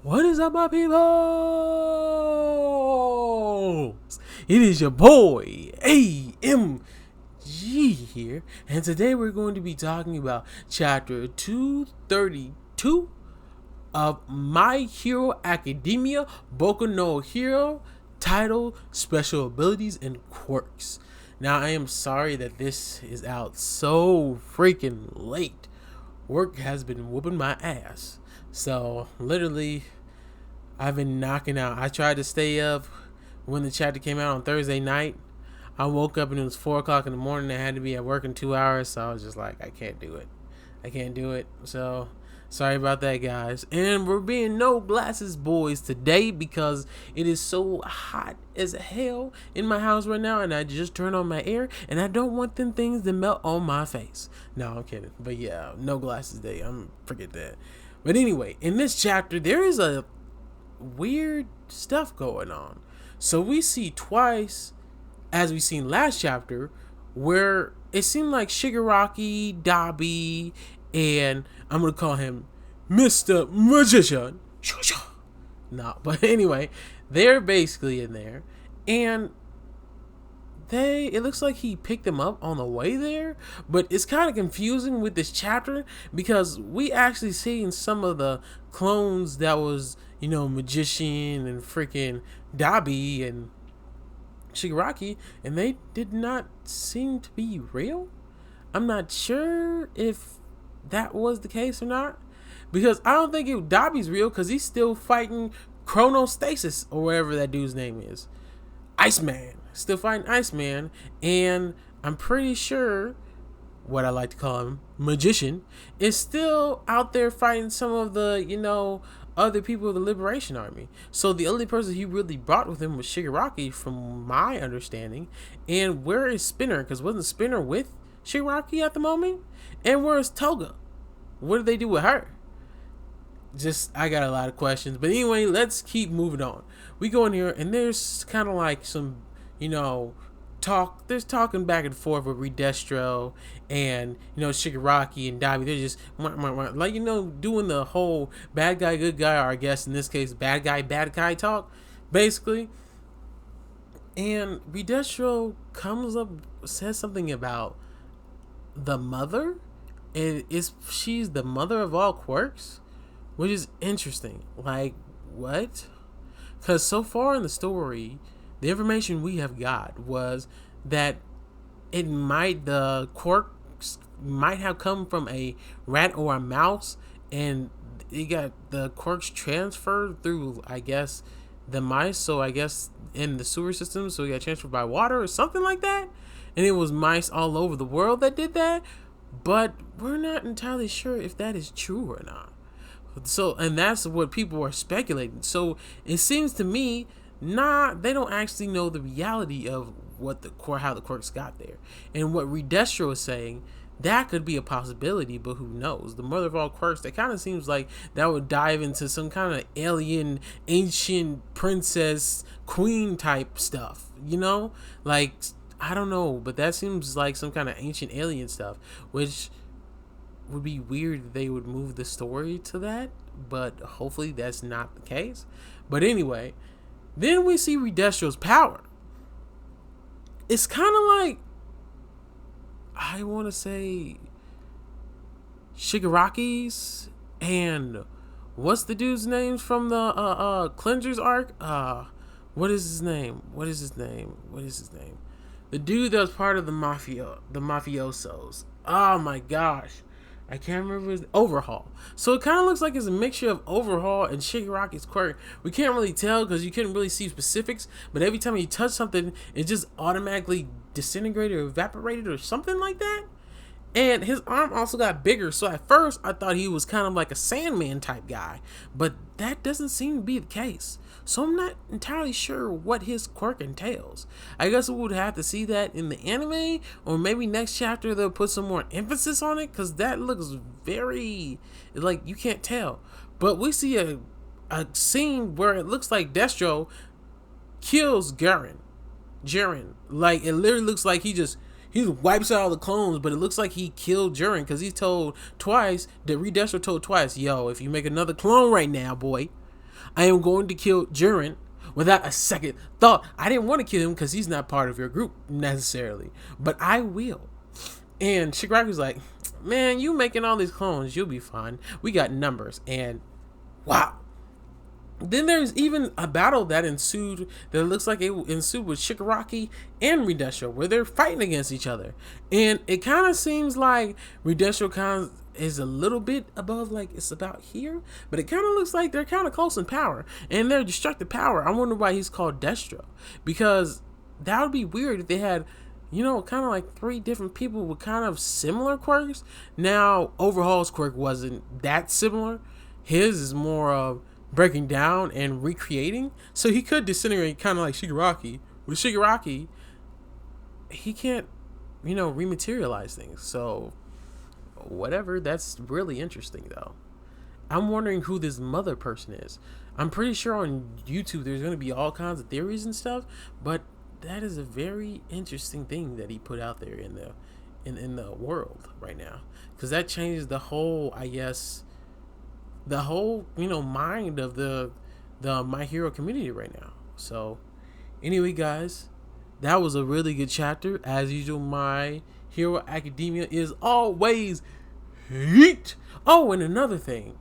What is up, my people? It is your boy, AMG here, and today we're going to be talking about chapter 232 of My Hero Academia Boku no Hero, titled Special Abilities and Quirks. Now, I am sorry that this is out so freaking late. Work has been whooping my ass. So, literally, I've been knocking out. I tried to stay up when the chapter came out on Thursday night. I woke up and it was 4 o'clock in the morning. I had to be at work in 2 hours. So, I was just like, I can't do it. So, sorry about that, guys. And we're being no glasses boys today because it is so hot as hell in my house right now, and I just turned on my air, and I don't want them things to melt on my face. No, I'm kidding. But yeah, no glasses day. Forget that. But anyway, in this chapter, there is a weird stuff going on. So we see twice, as we seen last chapter, where it seemed like Shigaraki, Dabi, and I'm gonna call him Mr. Magician. No, but anyway, they're basically in there, and it looks like he picked them up on the way there, but it's kind of confusing with this chapter because we actually seen some of the clones that was, Magician and freaking Dabi and Shigaraki, and they did not seem to be real. I'm not sure if that was the case or not, because I don't think Dabi's real, because he's still fighting Chronostasis or whatever that dude's name is. Iceman. Still fighting Iceman, and I'm pretty sure what I like to call him, Magician, is still out there fighting some of the, other people of the Liberation Army. So the only person he really brought with him was Shigaraki, from my understanding. And where is Spinner? Because wasn't Spinner with Shigaraki at the moment? And where is Toga? What did they do with her? I got a lot of questions. But anyway, let's keep moving on. We go in here, and there's kind of like some, talk. There's talking back and forth with Redestro and, Shigaraki and Dabi. They're just, like, doing the whole bad guy, good guy, or I guess in this case, bad guy talk, basically. And Redestro comes up, says something about the mother. And she's the mother of all quirks, which is interesting. Like, what? Because so far in the story, the information we have got was that the quirks might have come from a rat or a mouse, and it got the quirks transferred through, I guess, the mice. So I guess in the sewer system, so it got transferred by water or something like that. And it was mice all over the world that did that. But we're not entirely sure if that is true or not. So, and that's what people are speculating. So it seems to me, they don't actually know the reality of how the quirks got there. And what Redestro is saying, that could be a possibility, but who knows? The mother of all quirks, that kind of seems like that would dive into some kind of alien, ancient princess, queen type stuff, Like, I don't know, but that seems like some kind of ancient alien stuff, which would be weird that they would move the story to that, but hopefully that's not the case. But anyway, then we see Redestro's power. It's kind of like, I want to say, Shigaraki's, and what's the dude's name from the Cleanser's arc? What is his name? The dude that was part of the mafiosos. Oh my gosh. I can't remember his Overhaul. So it kind of looks like it's a mixture of Overhaul and Shigaraki's quirk. We can't really tell because you couldn't really see specifics, but every time you touch something, it just automatically disintegrated or evaporated or something like that. And his arm also got bigger, so at first I thought he was kind of like a Sandman type guy, but that doesn't seem to be the case. So I'm not entirely sure what his quirk entails. I guess we would have to see that in the anime, or maybe next chapter they'll put some more emphasis on it, because that looks very, like, you can't tell. But we see a scene where it looks like Destro kills Jiren. Like, it literally looks like he wipes out all the clones, but it looks like he killed Jiren, because Redestro told twice, yo, if you make another clone right now, boy, I am going to kill Jiren without a second thought. I didn't want to kill him because he's not part of your group necessarily, but I will. And Shigaraku's like, man, you making all these clones, you'll be fine. We got numbers. And wow. Then there's even a battle that ensued that looks like it ensued with Shigaraki and Redesho, where they're fighting against each other. And it kind of seems like Redesho kind of is a little bit above, like it's about here, but it kind of looks like they're kind of close in power, and they're destructive power. I wonder why he's called Destro, because that would be weird if they had, you know, kind of like 3 different people with kind of similar quirks. Now, Overhaul's quirk wasn't that similar. His is more of breaking down and recreating, so he could disintegrate kind of like Shigaraki. With Shigaraki, he can't, you know, rematerialize things. So whatever, that's really interesting though. I'm wondering who this mother person is. I'm pretty sure on YouTube there's going to be all kinds of theories and stuff, but that is a very interesting thing that he put out there in the world right now, because that changes the whole, I guess, the whole, you know, mind of the My Hero community right now. So anyway, guys, that was a really good chapter. As usual, My Hero Academia is always heat. Oh, and another thing,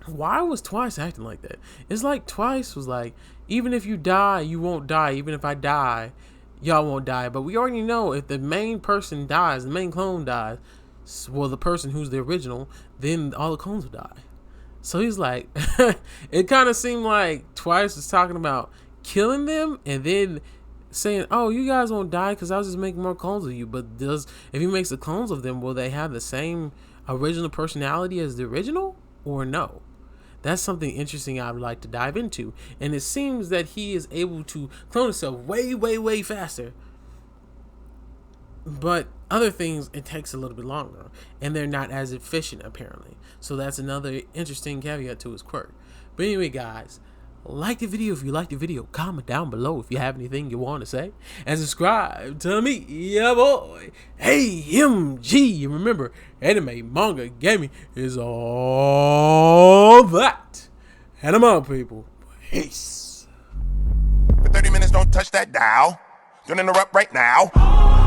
why was Twice acting like that? It's like Twice was like, even if you die, you won't die. Even if I die, y'all won't die. But we already know if the main person dies, the main clone dies, well, the person who's the original, then all the clones will die. So he's like, it kind of seemed like Twice was talking about killing them and then saying, oh, you guys won't die because I'll just make more clones of you. But if he makes the clones of them, will they have the same original personality as the original or no? That's something interesting I would like to dive into. And it seems that he is able to clone himself way, way, way faster. But other things, it takes a little bit longer, and they're not as efficient apparently. So that's another interesting caveat to his quirk. But anyway, guys, like the video if you like the video. Comment down below if you have anything you want to say, and subscribe to me, yeah boy, AMG. And remember, anime, manga, gaming is all that. And I'm out, people. Peace. For 30 minutes, don't touch that dial. Don't interrupt right now.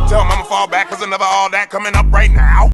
Tell mama fall back, cause another all that coming up right now.